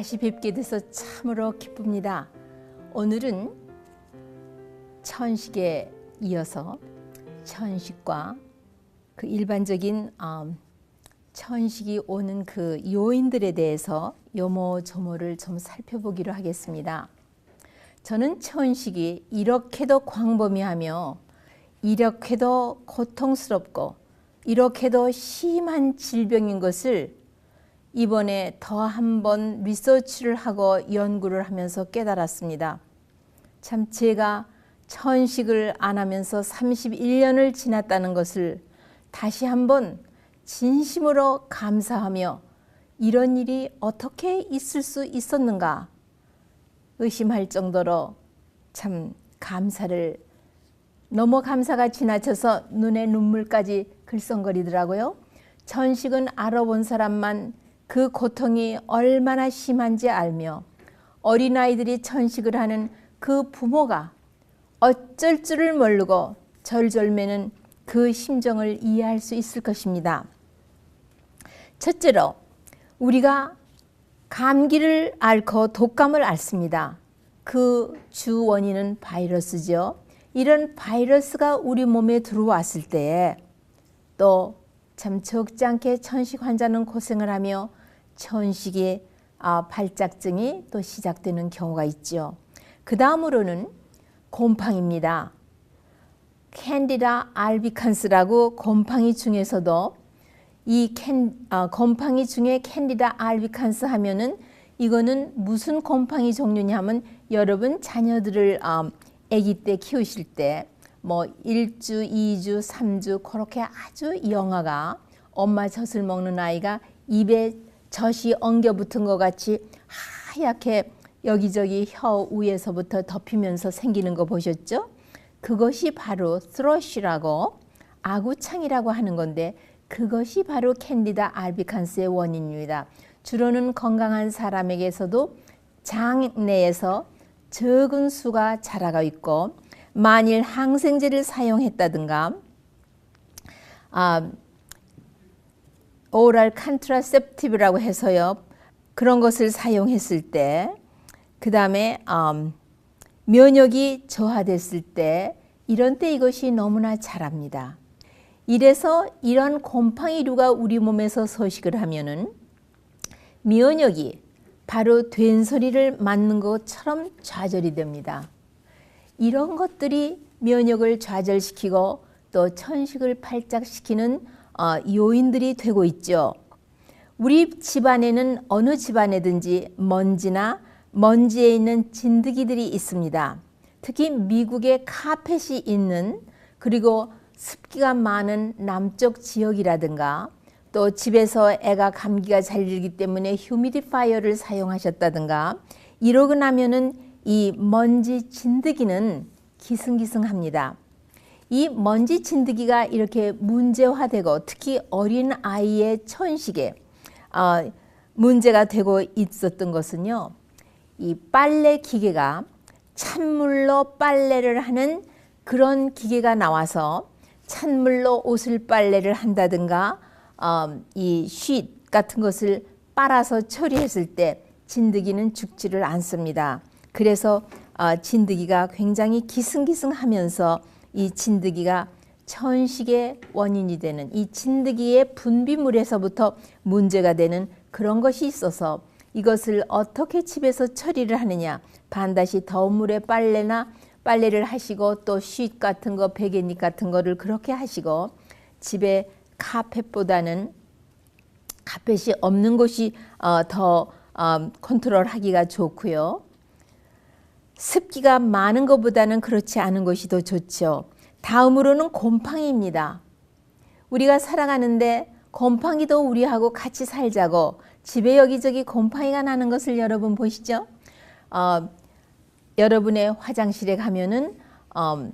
다시 뵙게 돼서 참으로 기쁩니다. 오늘은 천식에 이어서 천식과 그 일반적인 천식이 오는 그 요인들에 대해서 요모조모를 좀 살펴보기로 하겠습니다. 저는 천식이 이렇게도 광범위하며 이렇게도 고통스럽고 이렇게도 심한 질병인 것을 이번에 더 한 번 리서치를 하고 연구를 하면서 깨달았습니다. 참 제가 천식을 안 하면서 31년을 지났다는 것을 다시 한번 진심으로 감사하며 이런 일이 어떻게 있을 수 있었는가 의심할 정도로 참 감사를 너무 감사가 지나쳐서 눈에 눈물까지 글썽거리더라고요. 천식은 알아본 사람만 그 고통이 얼마나 심한지 알며 어린아이들이 천식을 하는 그 부모가 어쩔 줄을 모르고 절절매는 그 심정을 이해할 수 있을 것입니다. 첫째로 우리가 감기를 앓고 독감을 앓습니다. 그 주 원인은 바이러스죠. 이런 바이러스가 우리 몸에 들어왔을 때에 또 참 적지 않게 천식 환자는 고생을 하며 천식의 발작증이 또 시작되는 경우가 있죠. 그 다음으로는 곰팡이입니다. 캔디다 알비칸스라고 곰팡이 중에서도 이 곰팡이 중에 캔디다 알비칸스 하면은 이거는 무슨 곰팡이 종류냐 하면 여러분 자녀들을 아기 때 키우실 때 뭐 1주, 2주, 3주 그렇게 아주 영아가 엄마 젖을 먹는 아이가 입에 젖이 엉겨 붙은 것 같이 하얗게 여기저기 혀 위에서부터 덮이면서 생기는 거 보셨죠? 그것이 바로 thrush라고 아구창이라고 하는 건데 그것이 바로 캔디다 알비칸스의 원인입니다. 주로는 건강한 사람에게서도 장내에서 적은 수가 자라가 있고 만일 항생제를 사용했다든가 오랄 컨트라셉티브라고 해서요. 그런 것을 사용했을 때 그 다음에 면역이 저하됐을 때 이런 때 이것이 너무나 자랍니다. 이래서 이런 곰팡이류가 우리 몸에서 서식을 하면은 면역이 바로 된소리를 맞는 것처럼 좌절이 됩니다. 이런 것들이 면역을 좌절시키고 또 천식을 발작시키는 요인들이 되고 있죠. 우리 집안에는 어느 집안에든지 먼지나 먼지에 있는 진드기들이 있습니다. 특히 미국의 카펫이 있는 그리고 습기가 많은 남쪽 지역이라든가 또 집에서 애가 감기가 잘 들기 때문에 휴미디파이어를 사용하셨다든가 이러고 나면은 이 먼지 진드기는 기승기승합니다. 이 먼지 진드기가 이렇게 문제화되고 특히 어린 아이의 천식에 문제가 되고 있었던 것은요. 이 빨래 기계가 찬물로 빨래를 하는 그런 기계가 나와서 찬물로 옷을 빨래를 한다든가 이 쉿 같은 것을 빨아서 처리했을 때 진드기는 죽지를 않습니다. 그래서 진드기가 굉장히 기승기승하면서 이 진드기가 천식의 원인이 되는 이 진드기의 분비물에서부터 문제가 되는 그런 것이 있어서 이것을 어떻게 집에서 처리를 하느냐 반드시 더운 물에 빨래를 하시고 또 쉿 같은 거 베갯잎 같은 거를 그렇게 하시고 집에 카펫보다는 카펫이 없는 곳이 더 컨트롤하기가 좋고요. 습기가 많은 것보다는 그렇지 않은 것이 더 좋죠. 다음으로는 곰팡이입니다. 우리가 살아가는데 곰팡이도 우리하고 같이 살자고 집에 여기저기 곰팡이가 나는 것을 여러분 보시죠. 여러분의 화장실에 가면은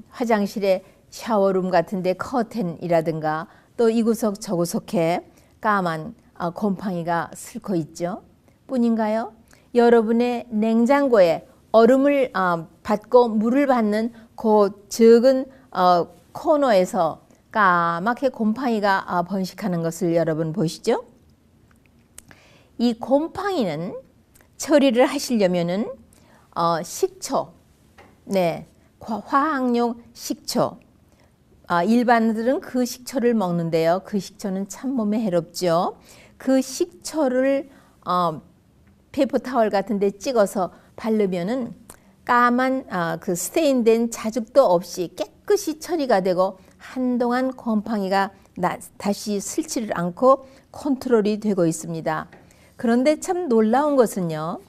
화장실에 샤워룸 같은데 커튼이라든가 또 이구석 저구석에 까만 곰팡이가 슬고 있죠. 뿐인가요? 여러분의 냉장고에 얼음을 받고 물을 받는 그 적은 코너에서 까맣게 곰팡이가 번식하는 것을 여러분 보시죠. 이 곰팡이는 처리를 하시려면은 식초, 네, 화학용 식초. 일반인들은 그 식초를 먹는데요. 그 식초는 참 몸에 해롭죠. 그 식초를 페이퍼 타월 같은 데 찍어서 바르면은 까만 그 스테인된 자죽도 없이 깨끗이 처리가 되고 한동안 곰팡이가 다시 슬지를 않고 컨트롤이 되고 있습니다. 그런데 참 놀라운 것은요.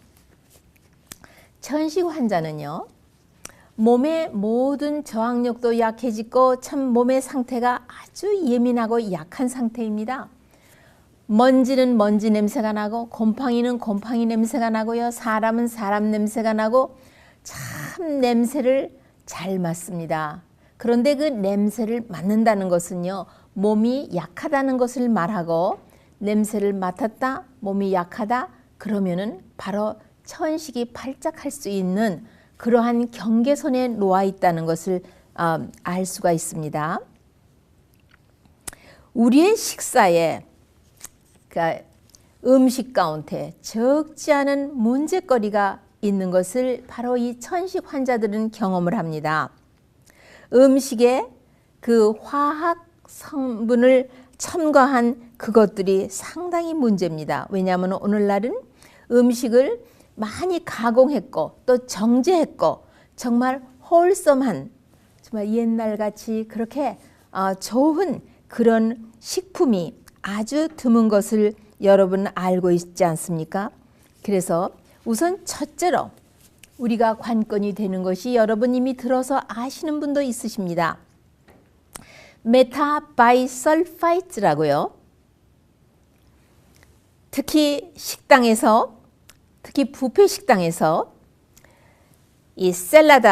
천식 환자는요. 몸의 모든 저항력도 약해지고 참 몸의 상태가 아주 예민하고 약한 상태입니다. 먼지는 먼지 냄새가 나고 곰팡이는 곰팡이 냄새가 나고요. 사람은 사람 냄새가 나고 참 냄새를 잘 맡습니다. 그런데 그 냄새를 맡는다는 것은요. 몸이 약하다는 것을 말하고 냄새를 맡았다, 몸이 약하다 그러면은 바로 천식이 발작할 수 있는 그러한 경계선에 놓아 있다는 것을 알 수가 있습니다. 우리의 식사에 그러니까 음식 가운데 적지 않은 문제거리가 있는 것을 바로 이 천식 환자들은 경험을 합니다. 음식에 그 화학 성분을 첨가한 그것들이 상당히 문제입니다. 왜냐하면 오늘날은 음식을 많이 가공했고 또 정제했고 정말 홀섬한 정말 옛날같이 그렇게 좋은 그런 식품이 아주 드문 것을 여러분 알고 있지 않습니까? 그래서 우선 첫째로 우리가 관건이 되는 것이 여러분 이미 들어서 아시는 분도 있으십니다. 메타바이설파이트라고요. 특히 식당에서 특히 뷔페 식당에서 이 샐러드,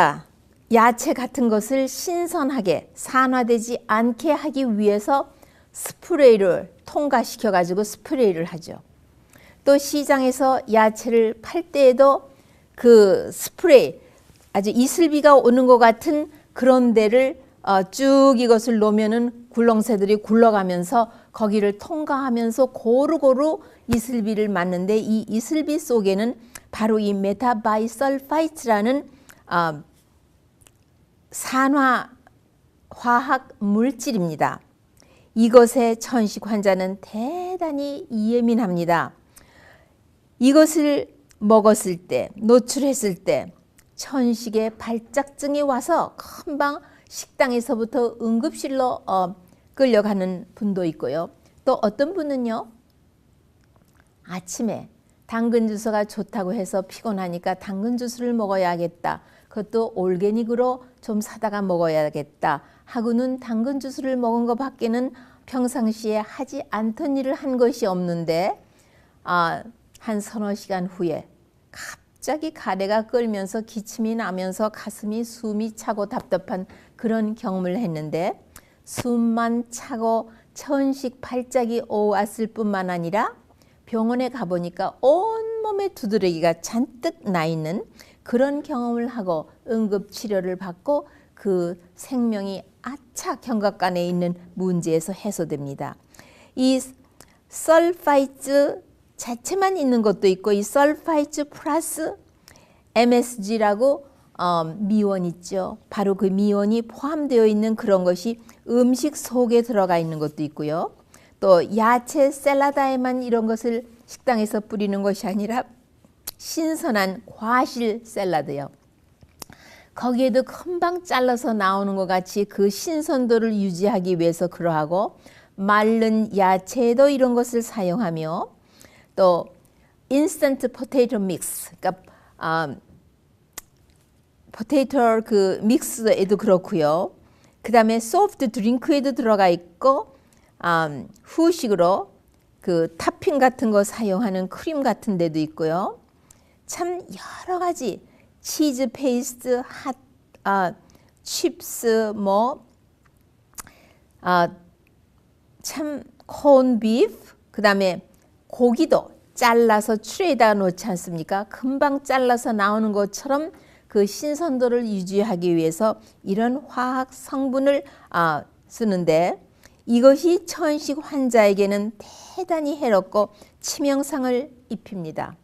야채 같은 것을 신선하게 산화되지 않게 하기 위해서 스프레이를 통과시켜 가지고 스프레이를 하죠. 또 시장에서 야채를 팔 때에도 그 스프레이 아주 이슬비가 오는 것 같은 그런 데를 쭉 이것을 놓으면은 굴렁새들이 굴러가면서 거기를 통과하면서 고루고루 이슬비를 맞는데 이 이슬비 속에는 바로 이 메타바이설파이트라는 산화 화학 물질입니다. 이것에 천식 환자는 대단히 예민합니다. 이것을 먹었을 때, 노출했을 때 천식의 발작증이 와서 금방 식당에서부터 응급실로 끌려가는 분도 있고요. 또 어떤 분은요. 아침에 당근 주스가 좋다고 해서 피곤하니까 당근 주스를 먹어야겠다. 그것도 올게닉으로 좀 사다가 먹어야겠다 하고는 당근 주스를 먹은 것 밖에는 평상시에 하지 않던 일을 한 것이 없는데 한 서너 시간 후에 갑자기 가래가 끓면서 기침이 나면서 가슴이 숨이 차고 답답한 그런 경험을 했는데 숨만 차고 천식 발작이 왔을 뿐만 아니라 병원에 가보니까 온몸에 두드러기가 잔뜩 나 있는 그런 경험을 하고 응급치료를 받고 그 생명이 아차 경각간에 있는 문제에서 해소됩니다. 이 설파이트 자체만 있는 것도 있고 이 설파이트 플러스 MSG라고 미원 있죠. 바로 그 미원이 포함되어 있는 그런 것이 음식 속에 들어가 있는 것도 있고요. 또 야채 샐러드에만 이런 것을 식당에서 뿌리는 것이 아니라 신선한 과실 샐러드요. 거기에도 금방 잘라서 나오는 것 같이 그 신선도를 유지하기 위해서 그러하고 마른 야채에도 이런 것을 사용하며 또 인스턴트 포테이토 믹스, 그러니까 포테이토 그 믹스에도 그렇고요. 그 다음에 소프트 드링크에도 들어가 있고 후식으로 그 토핑 같은 거 사용하는 크림 같은 데도 있고요. 참 여러 가지 치즈 페이스트, 칩스 참 콘비프, 그 다음에 고기도 잘라서 트레이에다 놓지 않습니까? 금방 잘라서 나오는 것처럼 그 신선도를 유지하기 위해서 이런 화학 성분을 쓰는데 이것이 천식 환자에게는 대단히 해롭고 치명상을 입힙니다.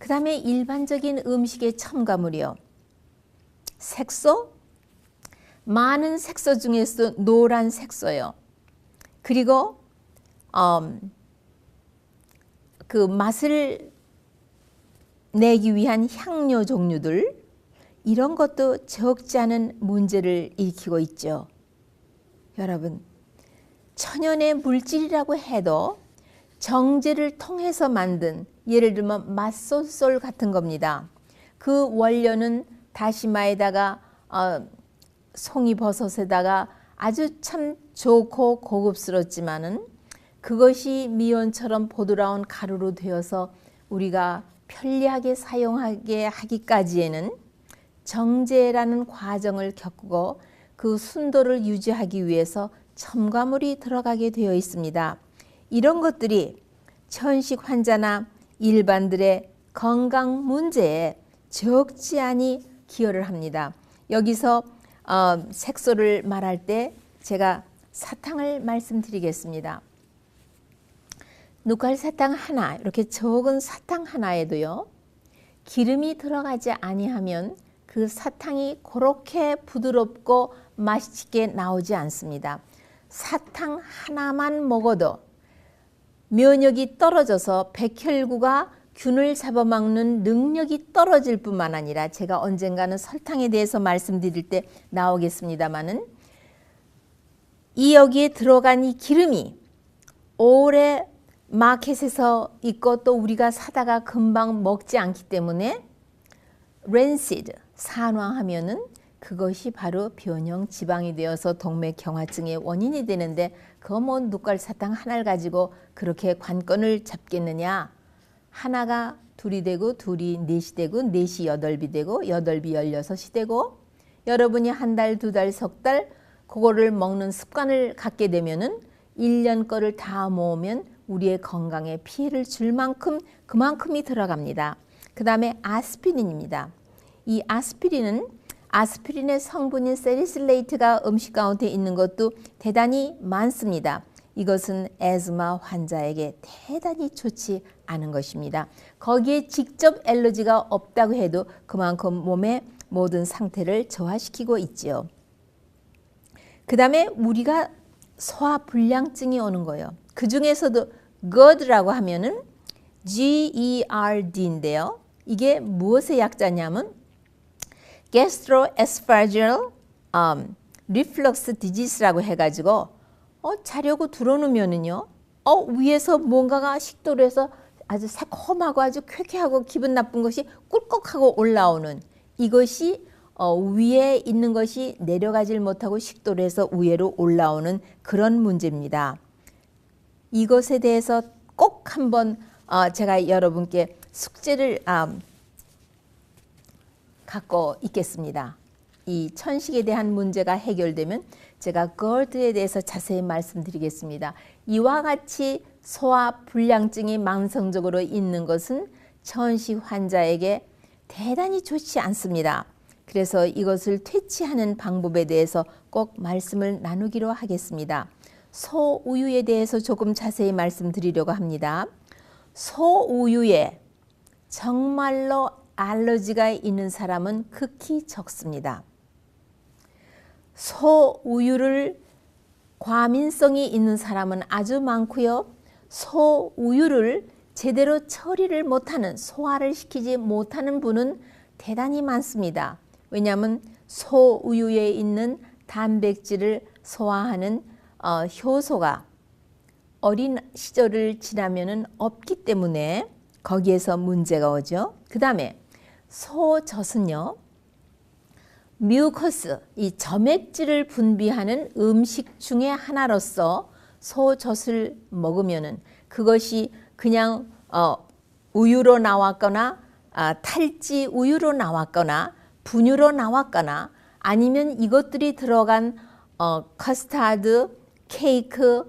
그 다음에 일반적인 음식의 첨가물이요. 색소, 많은 색소 중에서 노란 색소요. 그리고 그 맛을 내기 위한 향료 종류들, 이런 것도 적지 않은 문제를 일으키고 있죠. 여러분, 천연의 물질이라고 해도 정제를 통해서 만든, 예를 들면 맛소솔 같은 겁니다. 그 원료는 다시마에다가 송이버섯에다가 아주 참 좋고 고급스럽지만은 그것이 미원처럼 보드라운 가루로 되어서 우리가 편리하게 사용하게 하기까지에는 정제라는 과정을 겪고 그 순도를 유지하기 위해서 첨가물이 들어가게 되어 있습니다. 이런 것들이 천식 환자나 일반들의 건강 문제에 적지 않이 기여를 합니다. 여기서 색소를 말할 때 제가 사탕을 말씀드리겠습니다. 누칼 사탕 하나, 이렇게 적은 사탕 하나에도요, 기름이 들어가지 아니하면 그 사탕이 그렇게 부드럽고 맛있게 나오지 않습니다. 사탕 하나만 먹어도 면역이 떨어져서 백혈구가 균을 잡아먹는 능력이 떨어질 뿐만 아니라, 제가 언젠가는 설탕에 대해서 말씀드릴 때 나오겠습니다마는, 이 여기에 들어간 이 기름이 오래 마켓에서 있고 또 우리가 사다가 금방 먹지 않기 때문에 rancid, 산화하면은 그것이 바로 변형 지방이 되어서 동맥경화증의 원인이 되는데, 그거 뭐 누칼 사탕 하나를 가지고 그렇게 관건을 잡겠느냐. 하나가 둘이 되고 둘이 넷이 되고 넷이 여덟이 되고 여덟이 16이 되고, 여러분이 한 달, 두 달, 석 달 그거를 먹는 습관을 갖게 되면은 1년 거를 다 모으면 우리의 건강에 피해를 줄 만큼 그만큼이 들어갑니다. 그 다음에 아스피린입니다. 이 아스피린의 성분인 세리슬레이트가 음식 가운데 있는 것도 대단히 많습니다. 이것은 에스마 환자에게 대단히 좋지 않은 것입니다. 거기에 직접 알러지가 없다고 해도 그만큼 몸의 모든 상태를 저하시키고 있지요. 그 다음에 우리가 소화불량증이 오는 거예요. 그 중에서도 GERD라고 하면은 GERD인데요. 이게 무엇의 약자냐면 Gastroesophageal Reflux Disease라고 해가지고 자려고 들어놓으면은요, 위에서 뭔가가 식도로 해서 아주 새콤하고 아주 쾌쾌하고 기분 나쁜 것이 꿀꺽하고 올라오는, 이것이 위에 있는 것이 내려가질 못하고 식도로 해서 위로 올라오는 그런 문제입니다. 이것에 대해서 꼭 한번 제가 여러분께 숙제를 갖고 있겠습니다. 이 천식에 대한 문제가 해결되면 제가 GERD에 대해서 자세히 말씀드리겠습니다. 이와 같이 소화불량증이 만성적으로 있는 것은 천식 환자에게 대단히 좋지 않습니다. 그래서 이것을 퇴치하는 방법에 대해서 꼭 말씀을 나누기로 하겠습니다. 소우유에 대해서 조금 자세히 말씀드리려고 합니다. 소우유에 정말로 알러지가 있는 사람은 극히 적습니다. 소우유를 과민성이 있는 사람은 아주 많고요. 소우유를 제대로 처리를 못하는, 소화를 시키지 못하는 분은 대단히 많습니다. 왜냐하면 소우유에 있는 단백질을 소화하는 효소가 어린 시절을 지나면은 없기 때문에 거기에서 문제가 오죠. 그 다음에 소젖은요, 뮤커스, 이 점액질을 분비하는 음식 중에 하나로서 소젖을 먹으면은 그것이 그냥 우유로 나왔거나 탈지 우유로 나왔거나 분유로 나왔거나 아니면 이것들이 들어간 커스타드, 케이크,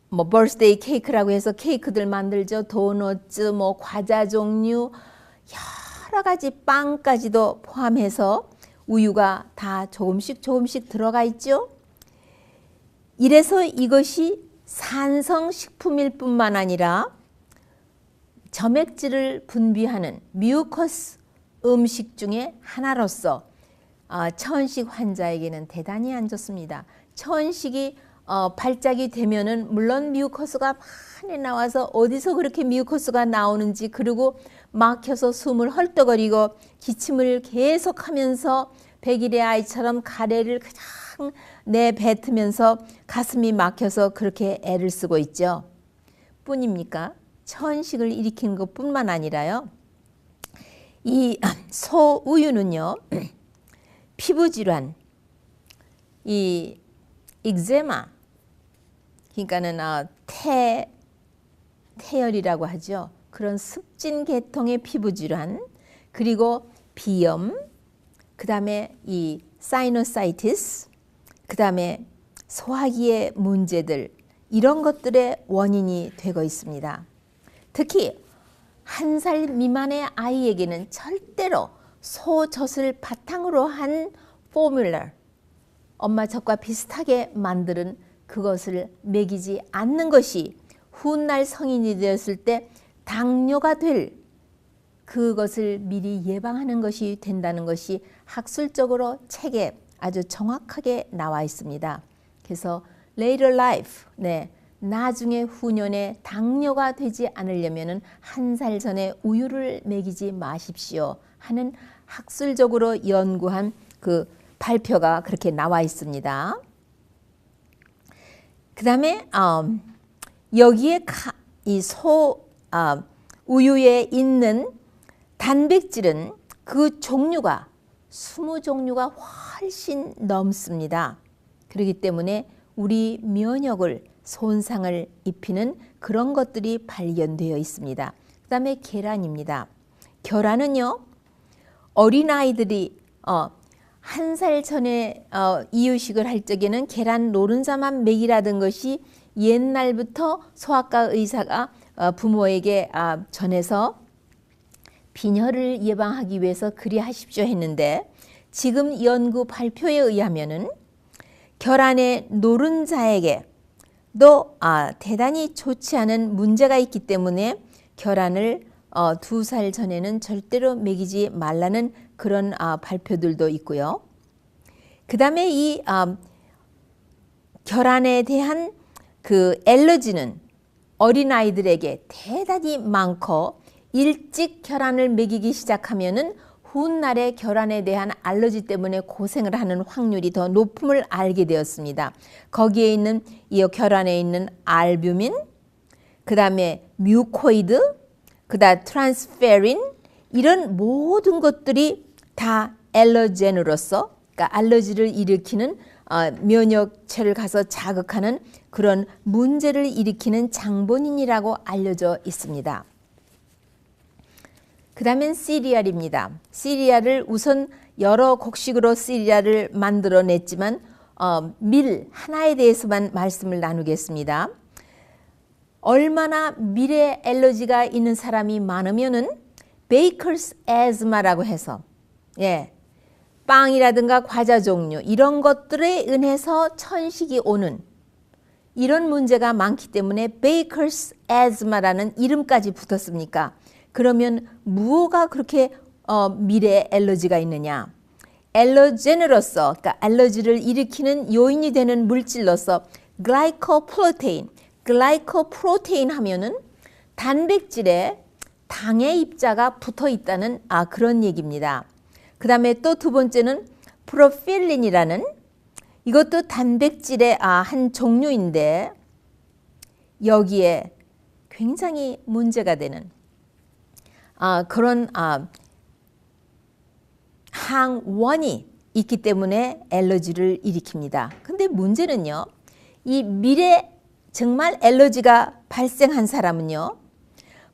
뭐 버스데이 케이크라고 해서 케이크들 만들죠. 도너츠, 뭐 과자 종류, 여러 가지 빵까지도 포함해서 우유가 다 조금씩 들어가 있죠. 이래서 이것이 산성식품일 뿐만 아니라 점액질을 분비하는 뮤커스 음식 중에 하나로서 천식 환자에게는 대단히 안 좋습니다. 천식이 발작이 되면은 물론 뮤커스가 많이 나와서 어디서 그렇게 뮤커스가 나오는지, 그리고 막혀서 숨을 헐떡거리고 기침을 계속하면서 백일의 아이처럼 가래를 그냥 내뱉으면서 가슴이 막혀서 그렇게 애를 쓰고 있죠. 뿐입니까? 천식을 일으키는 것뿐만 아니라요, 이 소우유는요, 피부질환, 이 익제마, 그러니까는 태열이라고 하죠. 그런 습진 계통의 피부질환, 그리고 비염, 그 다음에 이 사이너사이티스, 그 다음에 소화기의 문제들, 이런 것들의 원인이 되고 있습니다. 특히 1살 미만의 아이에게는 절대로 소젖을 바탕으로 한 포뮬러, 엄마 젖과 비슷하게 만드는 그것을 먹이지 않는 것이 훗날 성인이 되었을 때 당뇨가 될 그것을 미리 예방하는 것이 된다는 것이 학술적으로 책에 아주 정확하게 나와 있습니다. 그래서 later life, 나중에 후년에 당뇨가 되지 않으려면 1살 전에 우유를 먹이지 마십시오 하는 학술적으로 연구한 그 발표가 그렇게 나와 있습니다. 그 다음에 여기에 이 우유에 있는 단백질은 그 종류가 20종류가 훨씬 넘습니다. 그렇기 때문에 우리 면역을 손상을 입히는 그런 것들이 발견되어 있습니다. 그 다음에 계란입니다. 계란은요, 어린아이들이 1살 전에 이유식을 할 적에는 계란 노른자만 먹이라던 것이 옛날부터 소아과 의사가 부모에게 전해서 빈혈을 예방하기 위해서 그리 하십시오 했는데, 지금 연구 발표에 의하면은 계란의 노른자에게도 대단히 좋지 않은 문제가 있기 때문에 계란을 2살 전에는 절대로 먹이지 말라는 그런 발표들도 있고요. 그 다음에 이 계란에 대한 그 알러지는 어린아이들에게 대단히 많고, 일찍 계란을 먹이기 시작하면은 훗날에 계란에 대한 알러지 때문에 고생을 하는 확률이 더 높음을 알게 되었습니다. 거기에 있는 이 계란에 있는 알부민, 그 다음에 뮤코이드, 그 다음 트랜스페린, 이런 모든 것들이 다 알러젠으로서, 그러니까 알러지를 일으키는 면역체를 가서 자극하는 그런 문제를 일으키는 장본인이라고 알려져 있습니다. 그 다음엔 시리얼입니다. 시리얼을 우선 여러 곡식으로 시리얼을 만들어냈지만 밀 하나에 대해서만 말씀을 나누겠습니다. 얼마나 밀에 알러지가 있는 사람이 많으면은 베이커스 에즈마라고 해서 빵이라든가 과자 종류 이런 것들에 의해서 천식이 오는 이런 문제가 많기 때문에 베이커스 에즈마라는 이름까지 붙었습니까? 그러면 무엇가 그렇게 밀에 알러지가 있느냐? 알러젠으로서, 그러니까 알러지를 일으키는 요인이 되는 물질로서 글라이코프로테인 하면은 단백질에 당의 입자가 붙어 있다는 그런 얘기입니다. 그 다음에 또 두 번째는 프로필린이라는, 이것도 단백질의 한 종류인데 여기에 굉장히 문제가 되는 그런 항원이 있기 때문에 알러지를 일으킵니다. 근데 문제는요, 이 밀에 정말 알러지가 발생한 사람은요,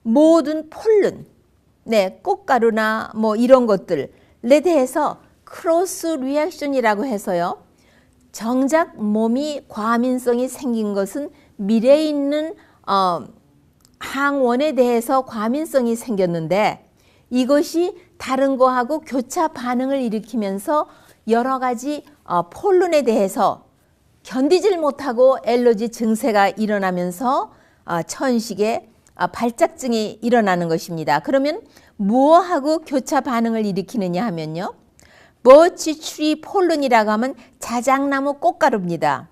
모든 폴른, 꽃가루나 뭐 이런 것들에 대해서 크로스 리액션이라고 해서요, 정작 몸이 과민성이 생긴 것은 밀에 있는 항원에 대해서 과민성이 생겼는데, 이것이 다른 거하고 교차 반응을 일으키면서 여러 가지 폴른에 대해서 견디질 못하고 알러지 증세가 일어나면서 천식에 발작증이 일어나는 것입니다. 그러면 무엇하고 교차 반응을 일으키느냐 하면요. 버치 트리 폴른이라고 하면 자작나무 꽃가루입니다.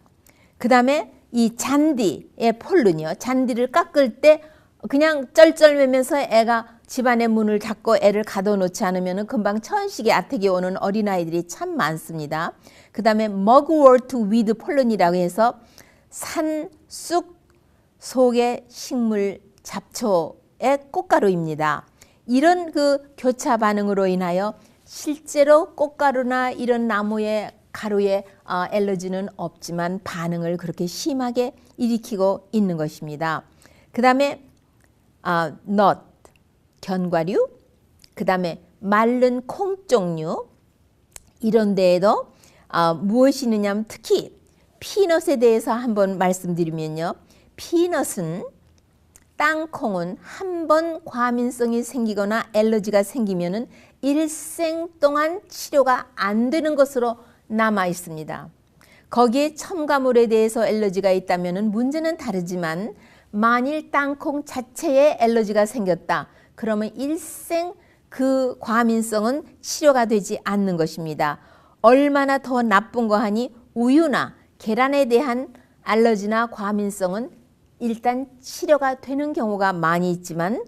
그 다음에 이 잔디의 폴른이요. 잔디를 깎을 때 그냥 쩔쩔매면서 애가 집안의 문을 닫고 애를 가둬놓지 않으면 금방 천식의 아택이 오는 어린아이들이 참 많습니다. 그 다음에 머그워트 위드 폴른이라고 해서 산쑥 속의 식물 잡초의 꽃가루입니다. 이런 그 교차 반응으로 인하여 실제로 꽃가루나 이런 나무의 가루에 알러지는 없지만 반응을 그렇게 심하게 일으키고 있는 것입니다. 그 다음에 넛, 견과류, 그 다음에 마른 콩 종류 이런 데에도 무엇이 있느냐면 특히 피넛에 대해서 한번 말씀드리면요. 피넛은 땅콩은 한 번 과민성이 생기거나 알러지가 생기면은 일생 동안 치료가 안 되는 것으로 남아 있습니다. 거기에 첨가물에 대해서 알러지가 있다면은 문제는 다르지만 만일 땅콩 자체에 알러지가 생겼다. 그러면 일생 그 과민성은 치료가 되지 않는 것입니다. 얼마나 더 나쁜 거 하니 우유나 계란에 대한 알러지나 과민성은 일단 치료가 되는 경우가 많이 있지만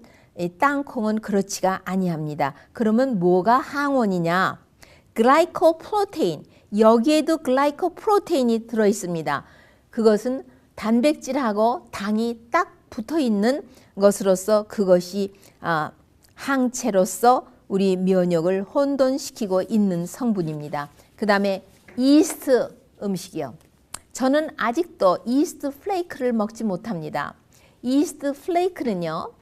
땅콩은 그렇지가 아니합니다. 그러면 뭐가 항원이냐? 글라이코프로테인, 여기에도 글라이코프로테인이 들어있습니다. 그것은 단백질하고 당이 딱 붙어있는 것으로서 그것이 항체로서 우리 면역을 혼돈시키고 있는 성분입니다. 그 다음에 이스트 음식이요. 저는 아직도 이스트 플레이크를 먹지 못합니다. 이스트 플레이크는요.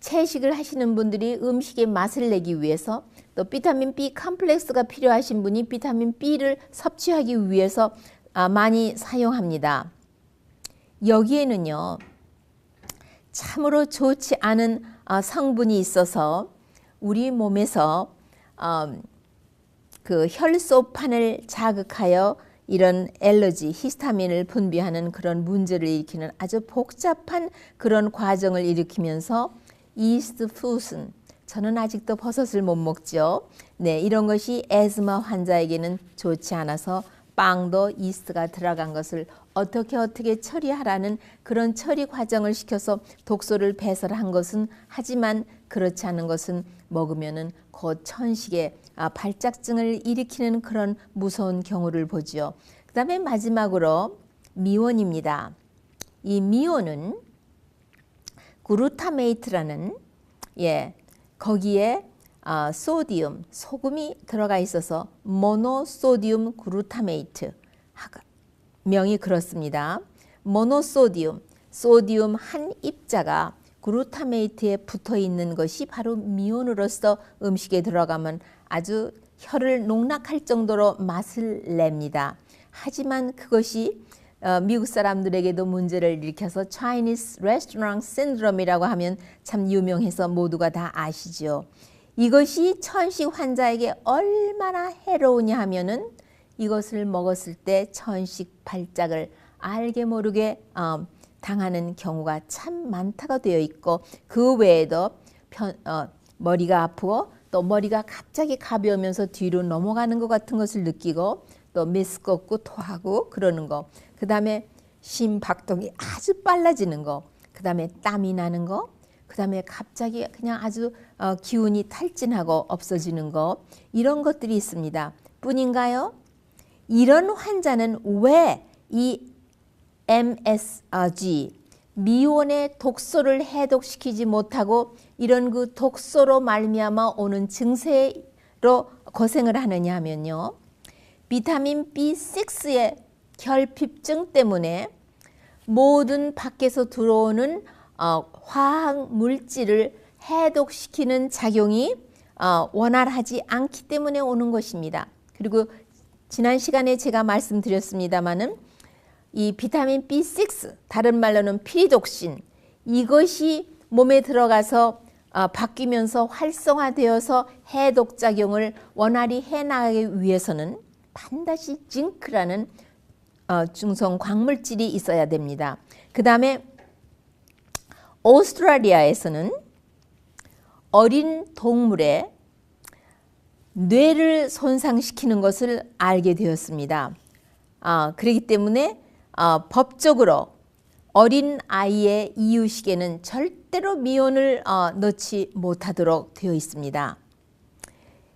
채식을 하시는 분들이 음식의 맛을 내기 위해서 또 비타민 B 컴플렉스가 필요하신 분이 비타민 B를 섭취하기 위해서 많이 사용합니다. 여기에는요. 참으로 좋지 않은 성분이 있어서 우리 몸에서 그 혈소판을 자극하여 이런 알러지, 히스타민을 분비하는 그런 문제를 일으키는 아주 복잡한 그런 과정을 일으키면서 이스트 푸슨, 저는 아직도 버섯을 못 먹죠. 네, 이런 것이 에스마 환자에게는 좋지 않아서 빵도 이스트가 들어간 것을 어떻게 처리하라는 그런 처리 과정을 시켜서 독소를 배설한 것은 하지만 그렇지 않은 것은 먹으면은 곧 천식의 발작증을 일으키는 그런 무서운 경우를 보죠. 그 다음에 마지막으로 미온입니다. 이 미온은 그루타메이트라는 거기에 소디움, 소금이 들어가 있어서 모노소디움 그루타메이트, 명이 그렇습니다. 모노소디움, 소디움 한 입자가 그루타메이트에 붙어 있는 것이 바로 미온으로서 음식에 들어가면 아주 혀를 농락할 정도로 맛을 냅니다. 하지만 그것이 미국 사람들에게도 문제를 일으켜서 Chinese Restaurant Syndrome이라고 하면 참 유명해서 모두가 다 아시죠. 이것이 천식 환자에게 얼마나 해로우냐 하면은 이것을 먹었을 때 천식 발작을 알게 모르게 당하는 경우가 참 많다고 되어 있고 그 외에도 머리가 아프고 또 머리가 갑자기 가벼우면서 뒤로 넘어가는 것 같은 것을 느끼고 또 메스껍고 토하고 그러는 거. 그 다음에 심박동이 아주 빨라지는 거. 그 다음에 땀이 나는 거. 그 다음에 갑자기 그냥 아주 기운이 탈진하고 없어지는 거. 이런 것들이 있습니다. 뿐인가요? 이런 환자는 왜 이 MSG, 미온의 독소를 해독시키지 못하고 이런 그 독소로 말미암아 오는 증세로 고생을 하느냐 하면요. 비타민 B6의 결핍증 때문에 모든 밖에서 들어오는 화학 물질을 해독시키는 작용이 원활하지 않기 때문에 오는 것입니다. 그리고 지난 시간에 제가 말씀드렸습니다마는 이 비타민 B6, 다른 말로는 피리독신, 이것이 몸에 들어가서 바뀌면서 활성화되어서 해독작용을 원활히 해나가기 위해서는 반드시 징크라는 중성 광물질이 있어야 됩니다. 그 다음에 오스트레일리아에서는 어린 동물의 뇌를 손상시키는 것을 알게 되었습니다. 그렇기 때문에 법적으로 어린 아이의 이유식에는 절대로 미온을 넣지 못하도록 되어 있습니다.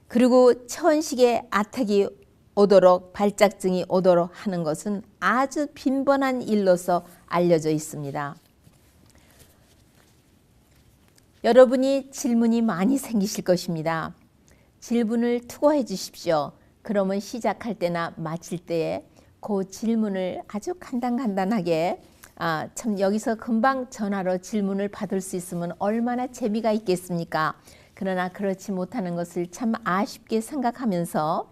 그리고 천식에 아탁이 오도록 발작증이 오도록 하는 것은 아주 빈번한 일로서 알려져 있습니다. 여러분이 질문이 많이 생기실 것입니다. 질문을 투고해 주십시오. 그러면 시작할 때나 마칠 때에 그 질문을 아주 간단하게 참 여기서 금방 전화로 질문을 받을 수 있으면 얼마나 재미가 있겠습니까? 그러나 그렇지 못하는 것을 참 아쉽게 생각하면서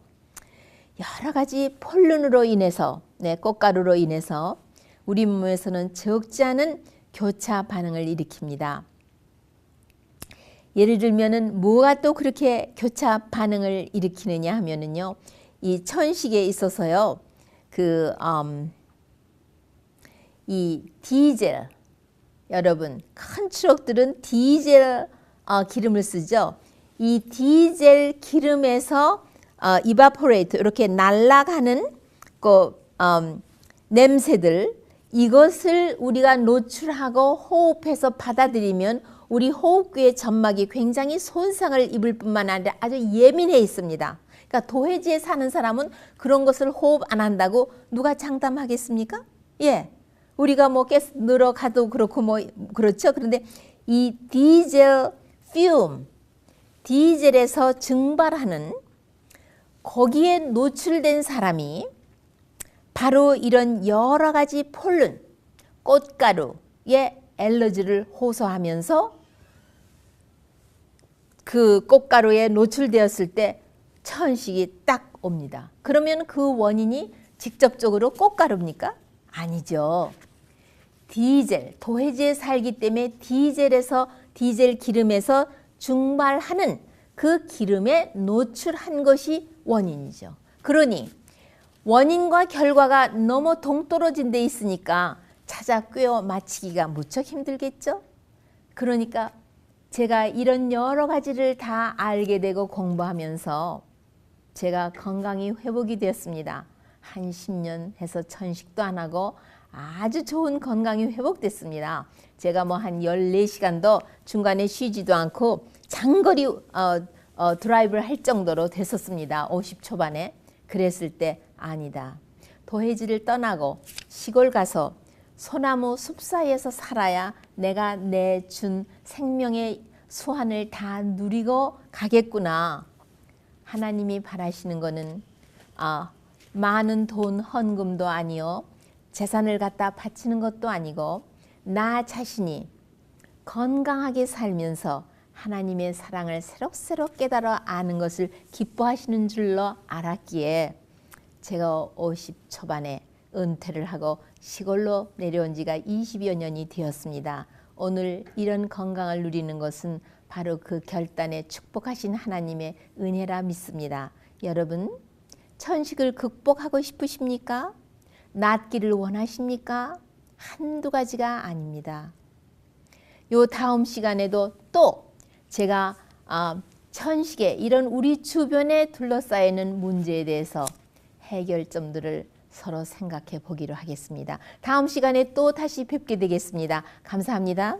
여러 가지 폴른으로 인해서, 꽃가루로 인해서 우리 몸에서는 적지 않은 교차 반응을 일으킵니다. 예를 들면은 뭐가 또 그렇게 교차 반응을 일으키느냐 하면은요, 이 천식에 있어서요, 이 디젤, 여러분 큰 트럭들은 디젤 기름을 쓰죠. 이 디젤 기름에서 이바포레이트 이렇게 날아가는 냄새들, 이것을 우리가 노출하고 호흡해서 받아들이면 우리 호흡기의 점막이 굉장히 손상을 입을 뿐만 아니라 아주 예민해 있습니다. 그러니까 도해지에 사는 사람은 그런 것을 호흡 안 한다고 누가 장담하겠습니까? 예, 우리가 뭐 가스 늘어가도 그렇고 뭐 그렇죠. 그런데 이 디젤 퓨움, 디젤에서 증발하는 거기에 노출된 사람이 바로 이런 여러 가지 폴른, 꽃가루의 알러지를 호소하면서 그 꽃가루에 노출되었을 때 천식이 딱 옵니다. 그러면 그 원인이 직접적으로 꽃가루입니까? 아니죠. 디젤, 도해지에 살기 때문에 디젤 기름에서 증발하는 그 기름에 노출한 것이 원인이죠. 그러니 원인과 결과가 너무 동떨어진 데 있으니까 찾아 꿰어 맞히기가 무척 힘들겠죠. 그러니까 제가 이런 여러 가지를 다 알게 되고 공부하면서 제가 건강이 회복이 되었습니다. 한 10년 해서 천식도 안 하고 아주 좋은 건강이 회복됐습니다. 제가 뭐 한 14시간도 중간에 쉬지도 않고 장거리 드라이브를 할 정도로 됐었습니다. 50 초반에. 그랬을 때 아니다. 도해지를 떠나고 시골 가서 소나무 숲 사이에서 살아야 내가 내준 생명의 수환을 다 누리고 가겠구나. 하나님이 바라시는 것은 많은 돈 헌금도 아니요, 재산을 갖다 바치는 것도 아니고 나 자신이 건강하게 살면서 하나님의 사랑을 새록새록 깨달아 아는 것을 기뻐하시는 줄로 알았기에 제가 50 초반에 은퇴를 하고 시골로 내려온 지가 20여 년이 되었습니다. 오늘 이런 건강을 누리는 것은 바로 그 결단에 축복하신 하나님의 은혜라 믿습니다. 여러분, 천식을 극복하고 싶으십니까? 낫기를 원하십니까? 한두 가지가 아닙니다. 요 다음 시간에도 또 제가 천식에 이런 우리 주변에 둘러싸이는 문제에 대해서 해결점들을 서로 생각해 보기로 하겠습니다. 다음 시간에 또 다시 뵙게 되겠습니다. 감사합니다.